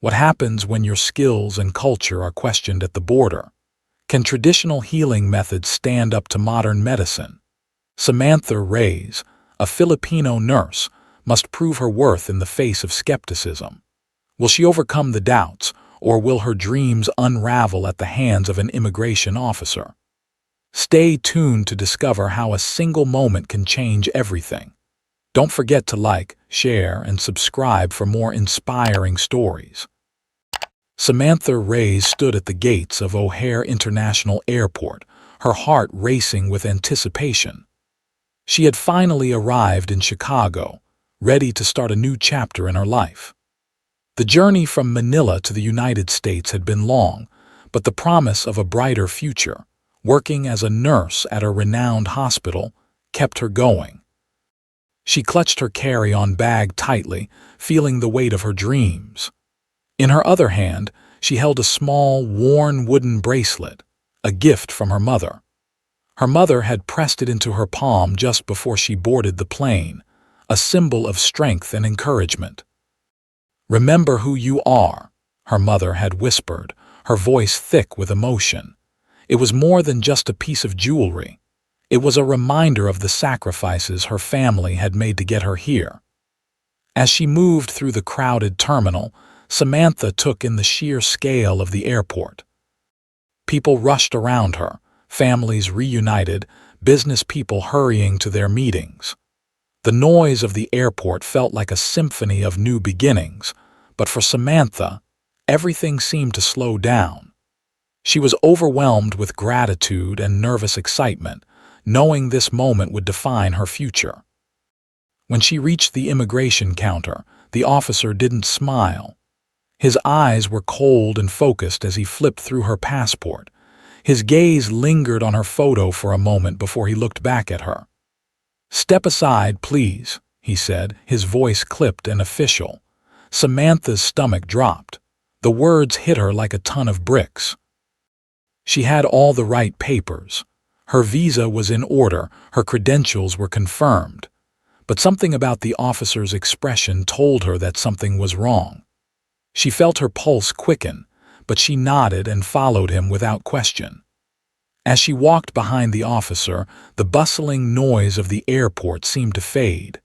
What happens when your skills and culture are questioned at the border? Can traditional healing methods stand up to modern medicine? Samantha Reyes, a Filipino nurse, must prove her worth in the face of skepticism. Will she overcome the doubts, or will her dreams unravel at the hands of an immigration officer? Stay tuned to discover how a single moment can change everything. Don't forget to like, share, and subscribe for more inspiring stories. Samantha Reyes stood at the gates of O'Hare International Airport, her heart racing with anticipation. She had finally arrived in Chicago, ready to start a new chapter in her life. The journey from Manila to the United States had been long, but the promise of a brighter future, working as a nurse at a renowned hospital, kept her going. She clutched her carry-on bag tightly, feeling the weight of her dreams. In her other hand, she held a small, worn wooden bracelet, a gift from her mother. Her mother had pressed it into her palm just before she boarded the plane, a symbol of strength and encouragement. "Remember who you are," her mother had whispered, her voice thick with emotion. It was more than just a piece of jewelry. It was a reminder of the sacrifices her family had made to get her here. As she moved through the crowded terminal, Samantha took in the sheer scale of the airport. People rushed around her, families reunited, business people hurrying to their meetings. The noise of the airport felt like a symphony of new beginnings, but for Samantha, everything seemed to slow down. She was overwhelmed with gratitude and nervous excitement, knowing this moment would define her future. When she reached the immigration counter, the officer didn't smile. His eyes were cold and focused as he flipped through her passport. His gaze lingered on her photo for a moment before he looked back at her. "Step aside, please," he said, his voice clipped and official. Samantha's stomach dropped. The words hit her like a ton of bricks. She had all the right papers. Her visa was in order, her credentials were confirmed. But something about the officer's expression told her that something was wrong. She felt her pulse quicken, but she nodded and followed him without question. As she walked behind the officer, the bustling noise of the airport seemed to fade.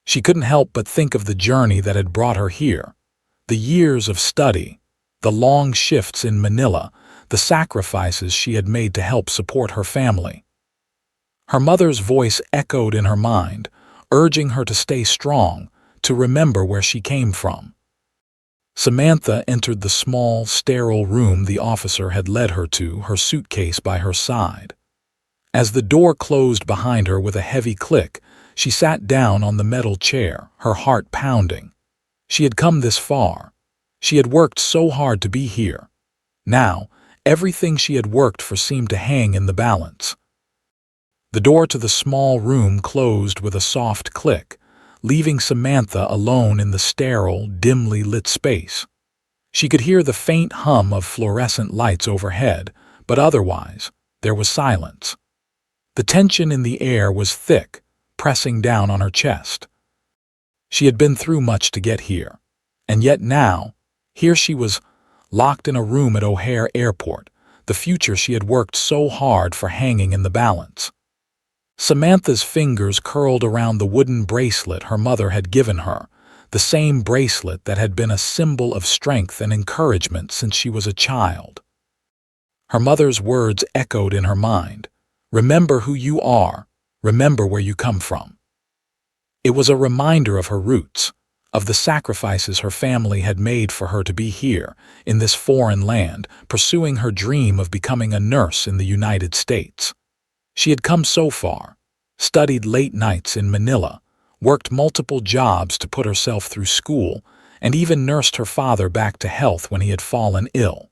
She couldn't help but think of the journey that had brought her here, the years of study, the long shifts in Manila, the sacrifices she had made to help support her family. Her mother's voice echoed in her mind, urging her to stay strong, to remember where she came from. Samantha entered the small, sterile room the officer had led her to, her suitcase by her side. As the door closed behind her with a heavy click, she sat down on the metal chair, her heart pounding. She had come this far. She had worked so hard to be here. Now, everything she had worked for seemed to hang in the balance. The door to the small room closed with a soft click, leaving Samantha alone in the sterile, dimly lit space. She could hear the faint hum of fluorescent lights overhead, but otherwise, there was silence. The tension in the air was thick, pressing down on her chest. She had been through much to get here, and yet now, here she was, locked in a room at O'Hare Airport, the future she had worked so hard for hanging in the balance. Samantha's fingers curled around the wooden bracelet her mother had given her, the same bracelet that had been a symbol of strength and encouragement since she was a child. Her mother's words echoed in her mind. "Remember who you are. Remember where you come from." It was a reminder of her roots, of the sacrifices her family had made for her to be here, in this foreign land, pursuing her dream of becoming a nurse in the United States. She had come so far, studied late nights in Manila, worked multiple jobs to put herself through school, and even nursed her father back to health when he had fallen ill.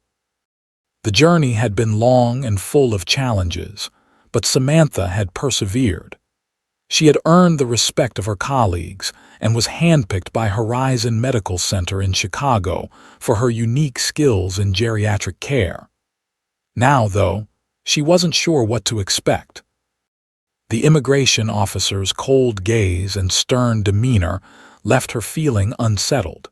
The journey had been long and full of challenges, but Samantha had persevered. She had earned the respect of her colleagues and was handpicked by Horizon Medical Center in Chicago for her unique skills in geriatric care. Now, though, she wasn't sure what to expect. The immigration officer's cold gaze and stern demeanor left her feeling unsettled.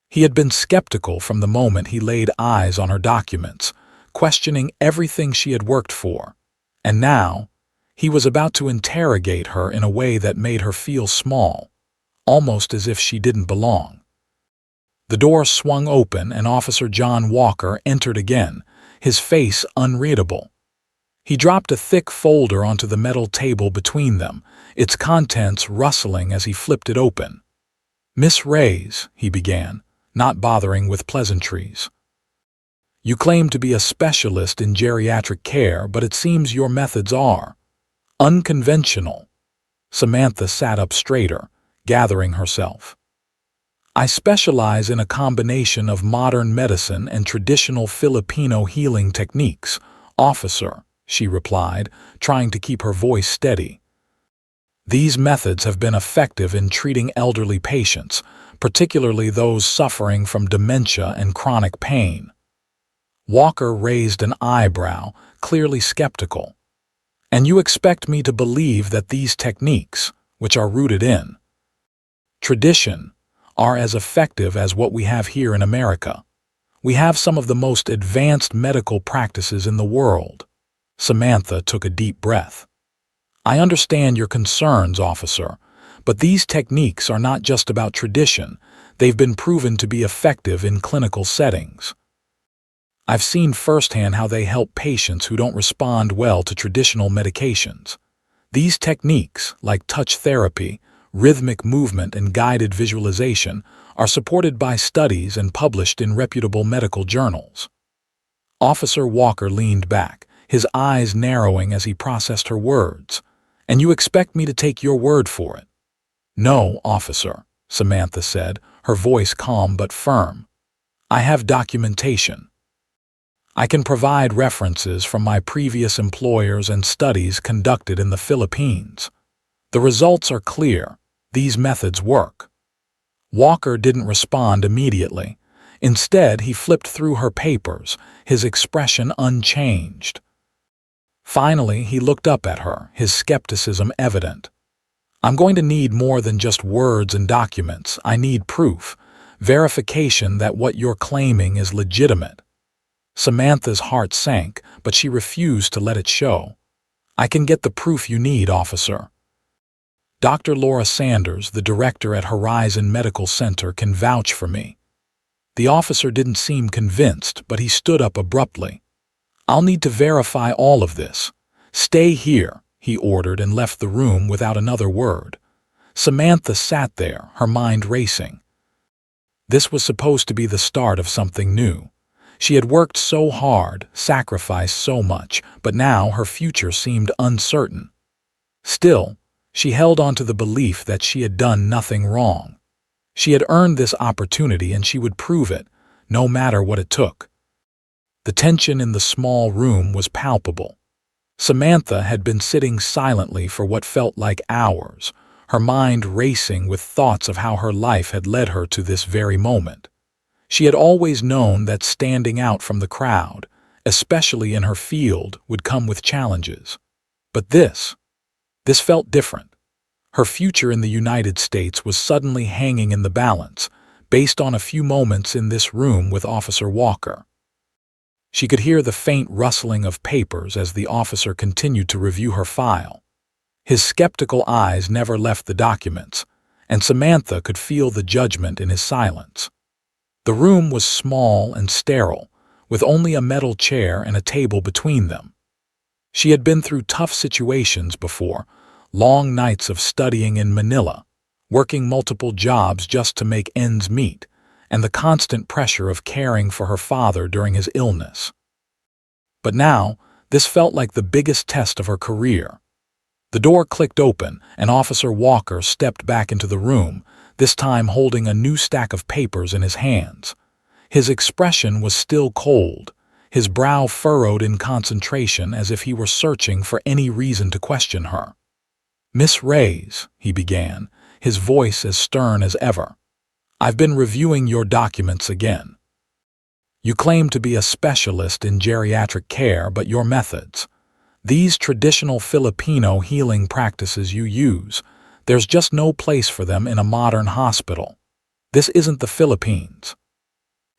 He had been skeptical from the moment he laid eyes on her documents, questioning everything she had worked for. And now, he was about to interrogate her in a way that made her feel small, almost as if she didn't belong. The door swung open and Officer John Walker entered again, his face unreadable. He dropped a thick folder onto the metal table between them, its contents rustling as he flipped it open. "Miss Reyes," he began, not bothering with pleasantries. "You claim to be a specialist in geriatric care, but it seems your methods are unconventional." Samantha sat up straighter, gathering herself. "I specialize in a combination of modern medicine and traditional Filipino healing techniques, officer," she replied, trying to keep her voice steady. "These methods have been effective in treating elderly patients, particularly those suffering from dementia and chronic pain." Walker raised an eyebrow, clearly skeptical. "And you expect me to believe that these techniques, which are rooted in tradition, are as effective as what we have here in America? We have some of the most advanced medical practices in the world." Samantha took a deep breath. "I understand your concerns, officer, but these techniques are not just about tradition. They've been proven to be effective in clinical settings. I've seen firsthand how they help patients who don't respond well to traditional medications. These techniques, like touch therapy, rhythmic movement, and guided visualization, are supported by studies and published in reputable medical journals." Officer Walker leaned back, his eyes narrowing as he processed her words. "And you expect me to take your word for it?" "No, officer," Samantha said, her voice calm but firm. "I have documentation. I can provide references from my previous employers and studies conducted in the Philippines. The results are clear. These methods work." Walker didn't respond immediately. Instead, he flipped through her papers, his expression unchanged. Finally, he looked up at her, his skepticism evident. "I'm going to need more than just words and documents. I need proof, verification that what you're claiming is legitimate." Samantha's heart sank, but she refused to let it show. "I can get the proof you need, officer. Dr. Laura Sanders, the director at Horizon Medical Center, can vouch for me." The officer didn't seem convinced, but he stood up abruptly. "I'll need to verify all of this. Stay here," he ordered and left the room without another word. Samantha sat there, her mind racing. This was supposed to be the start of something new. She had worked so hard, sacrificed so much, but now her future seemed uncertain. Still, she held on to the belief that she had done nothing wrong. She had earned this opportunity and she would prove it, no matter what it took. The tension in the small room was palpable. Samantha had been sitting silently for what felt like hours, her mind racing with thoughts of how her life had led her to this very moment. She had always known that standing out from the crowd, especially in her field, would come with challenges. But this felt different. Her future in the United States was suddenly hanging in the balance, based on a few moments in this room with Officer Walker. She could hear the faint rustling of papers as the officer continued to review her file. His skeptical eyes never left the documents, and Samantha could feel the judgment in his silence. The room was small and sterile, with only a metal chair and a table between them. She had been through tough situations before, long nights of studying in Manila, working multiple jobs just to make ends meet, and the constant pressure of caring for her father during his illness. But now, this felt like the biggest test of her career. The door clicked open, and Officer Walker stepped back into the room, this time holding a new stack of papers in his hands. His expression was still cold, his brow furrowed in concentration as if he were searching for any reason to question her. "Miss Reyes," he began, his voice as stern as ever, "I've been reviewing your documents again. You claim to be a specialist in geriatric care, but your methods, these traditional Filipino healing practices you use, there's just no place for them in a modern hospital. This isn't the Philippines.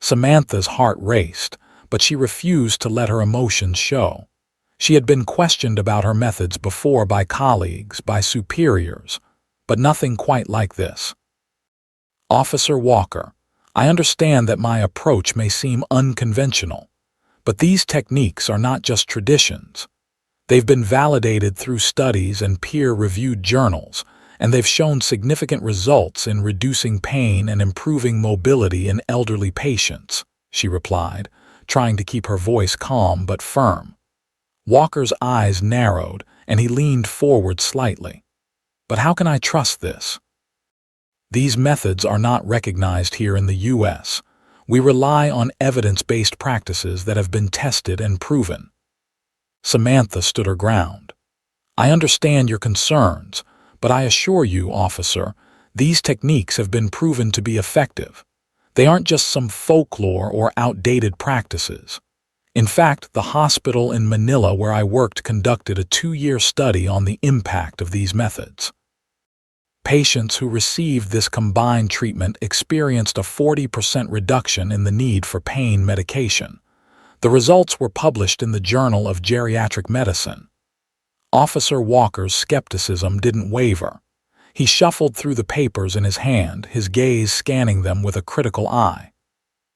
Samantha's heart raced, but she refused to let her emotions show. She had been questioned about her methods before by colleagues, by superiors, but nothing quite like this. Officer Walker, I understand that my approach may seem unconventional, but these techniques are not just traditions. They've been validated through studies and peer-reviewed journals, and they've shown significant results in reducing pain and improving mobility in elderly patients, she replied, trying to keep her voice calm but firm. Walker's eyes narrowed, and he leaned forward slightly. But how can I trust this? These methods are not recognized here in the U.S. We rely on evidence-based practices that have been tested and proven. Samantha stood her ground. I understand your concerns, but I assure you, officer, these techniques have been proven to be effective. They aren't just some folklore or outdated practices. In fact, the hospital in Manila where I worked conducted a 2-year study on the impact of these methods. Patients who received this combined treatment experienced a 40% reduction in the need for pain medication. The results were published in the Journal of Geriatric Medicine. Officer Walker's skepticism didn't waver. He shuffled through the papers in his hand, his gaze scanning them with a critical eye.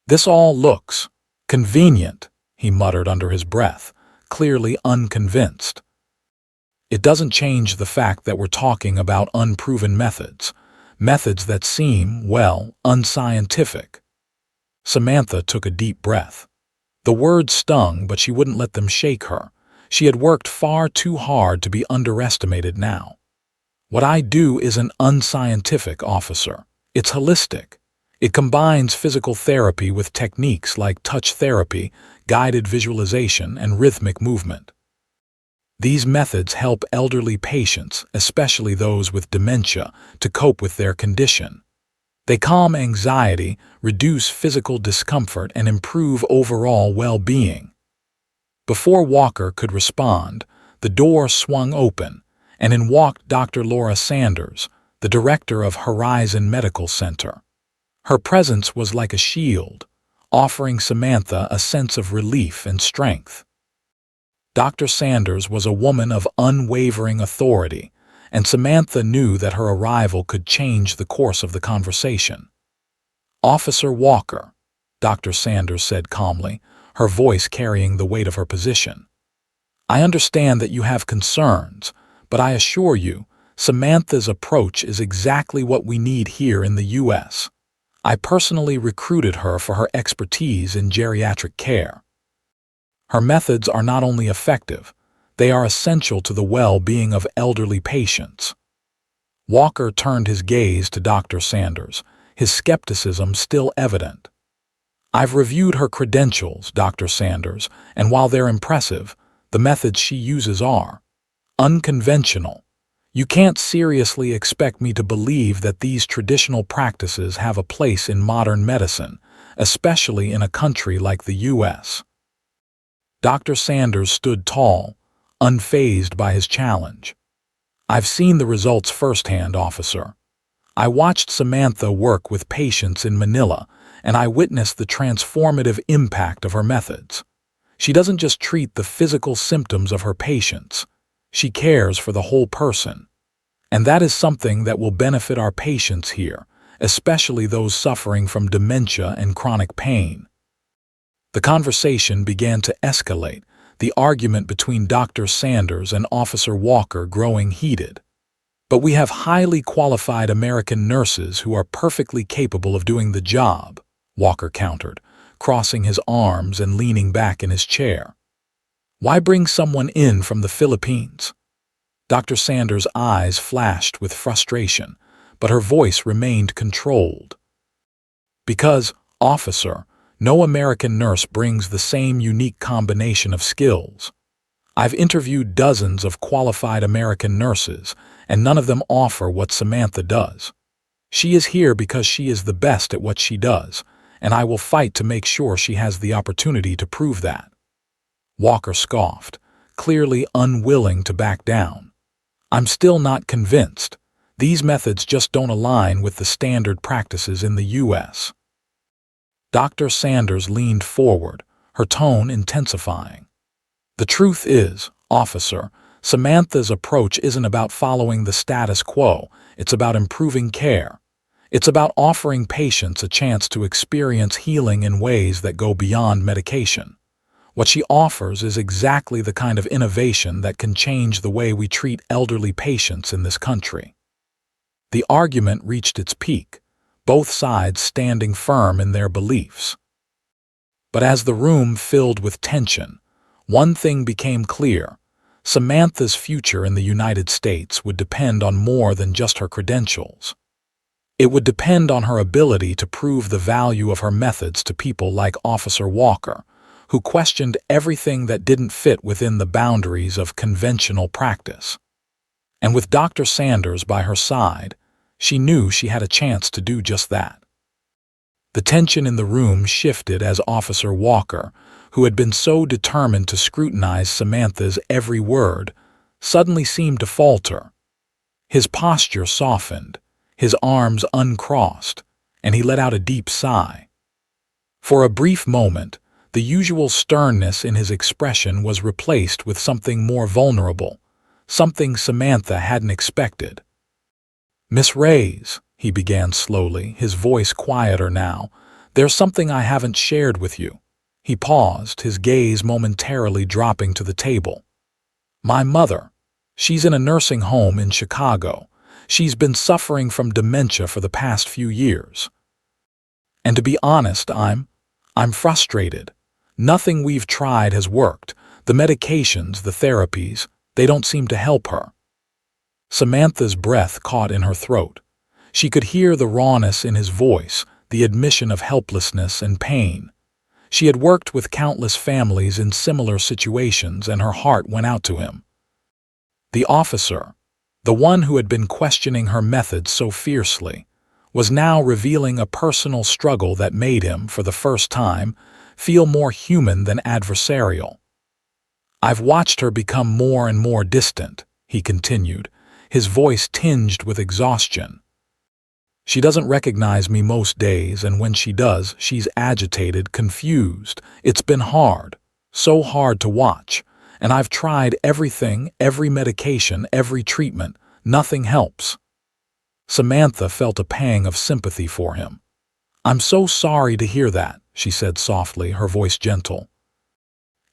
This all looks convenient, he muttered under his breath, clearly unconvinced. It doesn't change the fact that we're talking about unproven methods that seem, well, unscientific. Samantha took a deep breath. The words stung, but she wouldn't let them shake her. She had worked far too hard to be underestimated now. What I do isn't unscientific, officer. It's holistic. It combines physical therapy with techniques like touch therapy, guided visualization, and rhythmic movement. These methods help elderly patients, especially those with dementia, to cope with their condition. They calm anxiety, reduce physical discomfort, and improve overall well-being. Before Walker could respond, the door swung open, and in walked Dr. Laura Sanders, the director of Horizon Medical Center. Her presence was like a shield, offering Samantha a sense of relief and strength. Dr. Sanders was a woman of unwavering authority, and Samantha knew that her arrival could change the course of the conversation. Officer Walker, Dr. Sanders said calmly, her voice carrying the weight of her position. I understand that you have concerns, but I assure you, Samantha's approach is exactly what we need here in the U.S. I personally recruited her for her expertise in geriatric care. Her methods are not only effective, they are essential to the well-being of elderly patients. Walker turned his gaze to Dr. Sanders, his skepticism still evident. I've reviewed her credentials, Dr. Sanders, and while they're impressive, the methods she uses are unconventional. You can't seriously expect me to believe that these traditional practices have a place in modern medicine, especially in a country like the U.S. Dr. Sanders stood tall, unfazed by his challenge. I've seen the results firsthand, officer. I watched Samantha work with patients in Manila, and I witnessed the transformative impact of her methods. She doesn't just treat the physical symptoms of her patients. She cares for the whole person. And that is something that will benefit our patients here, especially those suffering from dementia and chronic pain. The conversation began to escalate, the argument between Dr. Sanders and Officer Walker growing heated. But we have highly qualified American nurses who are perfectly capable of doing the job, Walker countered, crossing his arms and leaning back in his chair. Why bring someone in from the Philippines? Dr. Sanders' eyes flashed with frustration, but her voice remained controlled. Because, officer, no American nurse brings the same unique combination of skills. I've interviewed dozens of qualified American nurses, and none of them offer what Samantha does. She is here because she is the best at what she does, and I will fight to make sure she has the opportunity to prove that. Walker scoffed, clearly unwilling to back down. I'm still not convinced. These methods just don't align with the standard practices in the U.S. Dr. Sanders leaned forward, her tone intensifying. The truth is, officer, Samantha's approach isn't about following the status quo, it's about improving care. It's about offering patients a chance to experience healing in ways that go beyond medication. What she offers is exactly the kind of innovation that can change the way we treat elderly patients in this country. The argument reached its peak, both sides standing firm in their beliefs. But as the room filled with tension, one thing became clear. Samantha's future in the United States would depend on more than just her credentials. It would depend on her ability to prove the value of her methods to people like Officer Walker, who questioned everything that didn't fit within the boundaries of conventional practice. And with Dr. Sanders by her side, she knew she had a chance to do just that. The tension in the room shifted as Officer Walker, who had been so determined to scrutinize Samantha's every word, suddenly seemed to falter. His posture softened, his arms uncrossed, and he let out a deep sigh. For a brief moment, the usual sternness in his expression was replaced with something more vulnerable, something Samantha hadn't expected. "Miss Reyes," he began slowly, his voice quieter now, "there's something I haven't shared with you." He paused, his gaze momentarily dropping to the table. "My mother. She's in a nursing home in Chicago. She's been suffering from dementia for the past few years. And to be honest, I'm frustrated. Nothing we've tried has worked. The medications, the therapies, they don't seem to help her." Samantha's breath caught in her throat. She could hear the rawness in his voice, the admission of helplessness and pain. She had worked with countless families in similar situations, and her heart went out to him. The officer, the one who had been questioning her methods so fiercely, was now revealing a personal struggle that made him, for the first time, feel more human than adversarial. "I've watched her become more and more distant," he continued, his voice tinged with exhaustion. "She doesn't recognize me most days, and when she does, she's agitated, confused. It's been hard, so hard to watch, and I've tried everything, every medication, every treatment. Nothing helps." Samantha felt a pang of sympathy for him. "I'm so sorry to hear that," she said softly, her voice gentle.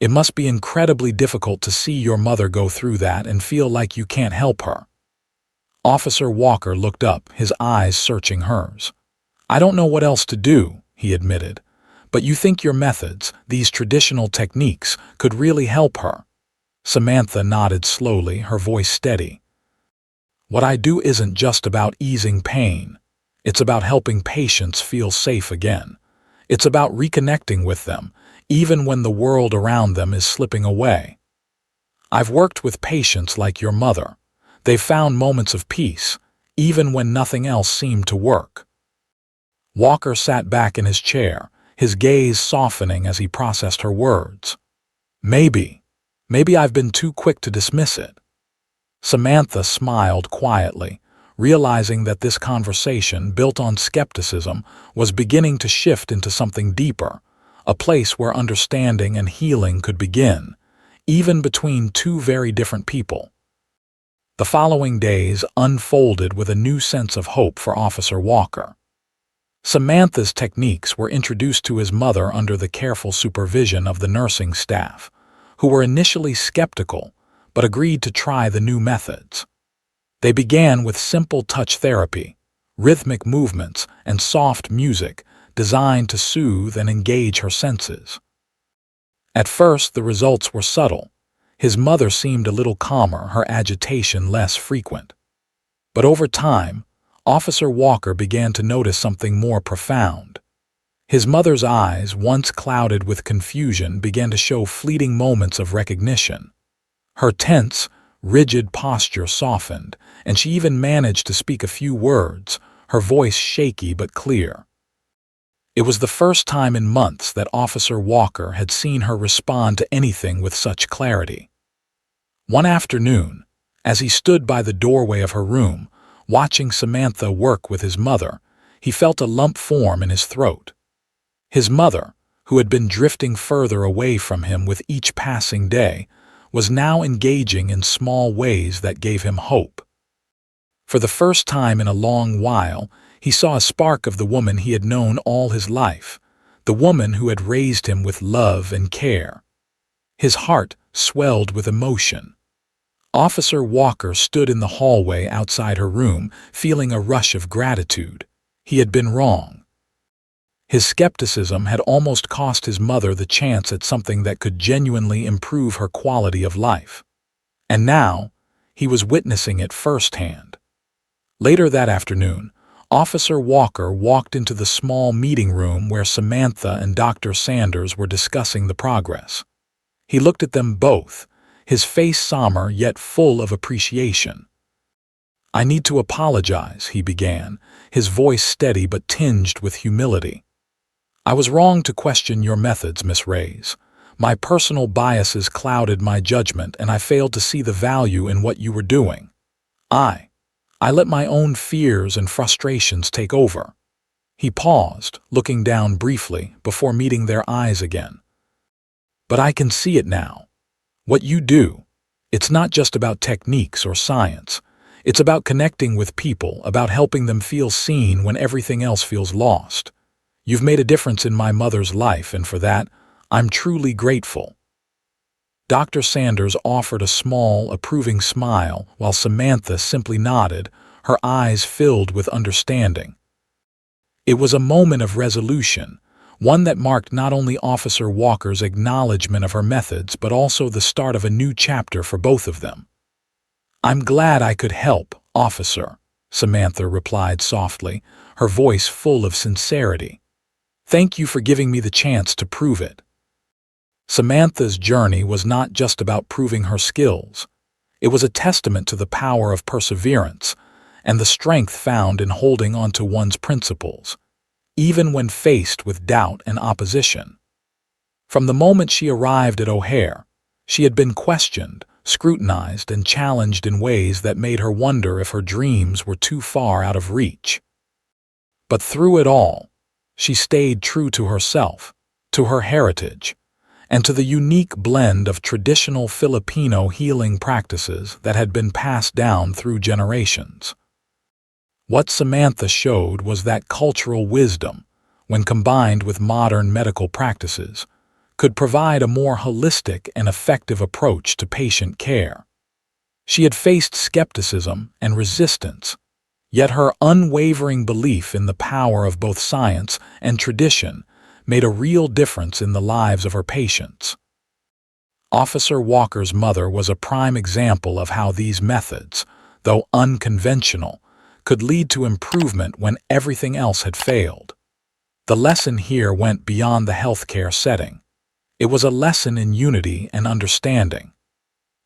"It must be incredibly difficult to see your mother go through that and feel like you can't help her." Officer Walker looked up, his eyes searching hers. "I don't know what else to do," he admitted, "but you think your methods, these traditional techniques, could really help her?" Samantha nodded slowly, her voice steady. "What I do isn't just about easing pain. It's about helping patients feel safe again. It's about reconnecting with them, even when the world around them is slipping away. I've worked with patients like your mother. They've found moments of peace, even when nothing else seemed to work." Walker sat back in his chair, his gaze softening as he processed her words. Maybe I've been too quick to dismiss it." Samantha smiled quietly, realizing that this conversation, built on skepticism, was beginning to shift into something deeper, a place where understanding and healing could begin, even between two very different people. The following days unfolded with a new sense of hope for Officer Walker. Samantha's techniques were introduced to his mother under the careful supervision of the nursing staff, who were initially skeptical but agreed to try the new methods. They began with simple touch therapy, rhythmic movements, and soft music designed to soothe and engage her senses. At first, the results were subtle. His mother seemed a little calmer, her agitation less frequent. But over time, Officer Walker began to notice something more profound. His mother's eyes, once clouded with confusion, began to show fleeting moments of recognition. Her tense, rigid posture softened, and she even managed to speak a few words, her voice shaky but clear. It was the first time in months that Officer Walker had seen her respond to anything with such clarity. One afternoon, as he stood by the doorway of her room, watching Samantha work with his mother, he felt a lump form in his throat. His mother, who had been drifting further away from him with each passing day, was now engaging in small ways that gave him hope. For the first time in a long while, he saw a spark of the woman he had known all his life, the woman who had raised him with love and care. His heart swelled with emotion. Officer Walker stood in the hallway outside her room, feeling a rush of gratitude. He had been wrong. His skepticism had almost cost his mother the chance at something that could genuinely improve her quality of life. And now, he was witnessing it firsthand. Later that afternoon, Officer Walker walked into the small meeting room where Samantha and Dr. Sanders were discussing the progress. He looked at them both, his face somber yet full of appreciation. "I need to apologize," he began, his voice steady but tinged with humility. "I was wrong to question your methods, Miss Reyes. My personal biases clouded my judgment, and I failed to see the value in what you were doing. I let my own fears and frustrations take over." He paused, looking down briefly before meeting their eyes again. "But I can see it now. What you do, it's not just about techniques or science. It's about connecting with people, about helping them feel seen when everything else feels lost. You've made a difference in my mother's life, and for that, I'm truly grateful." Dr. Sanders offered a small, approving smile, while Samantha simply nodded, her eyes filled with understanding. It was a moment of resolution, one that marked not only Officer Walker's acknowledgement of her methods, but also the start of a new chapter for both of them. "I'm glad I could help, Officer," Samantha replied softly, her voice full of sincerity. "Thank you for giving me the chance to prove it." Samantha's journey was not just about proving her skills. It was a testament to the power of perseverance and the strength found in holding on to one's principles, even when faced with doubt and opposition. From the moment she arrived at O'Hare, she had been questioned, scrutinized, and challenged in ways that made her wonder if her dreams were too far out of reach. But through it all, she stayed true to herself, to her heritage, and to the unique blend of traditional Filipino healing practices that had been passed down through generations. What Samantha showed was that cultural wisdom, when combined with modern medical practices, could provide a more holistic and effective approach to patient care. She had faced skepticism and resistance, yet her unwavering belief in the power of both science and tradition made a real difference in the lives of her patients. Officer Walker's mother was a prime example of how these methods, though unconventional, could lead to improvement when everything else had failed. The lesson here went beyond the healthcare setting. It was a lesson in unity and understanding.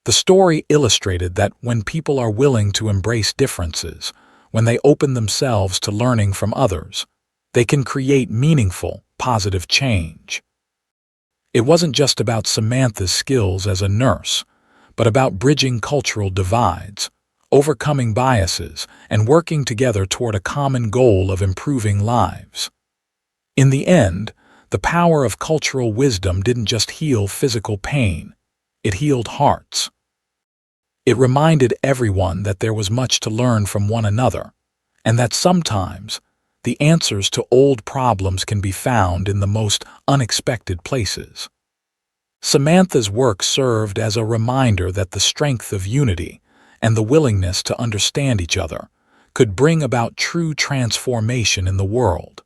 The story illustrated that when people are willing to embrace differences, when they open themselves to learning from others, they can create meaningful, positive change. It wasn't just about Samantha's skills as a nurse, but about bridging cultural divides, overcoming biases, and working together toward a common goal of improving lives. In the end, the power of cultural wisdom didn't just heal physical pain, it healed hearts. It reminded everyone that there was much to learn from one another, and that sometimes the answers to old problems can be found in the most unexpected places. Samantha's work served as a reminder that the strength of unity and the willingness to understand each other could bring about true transformation in the world.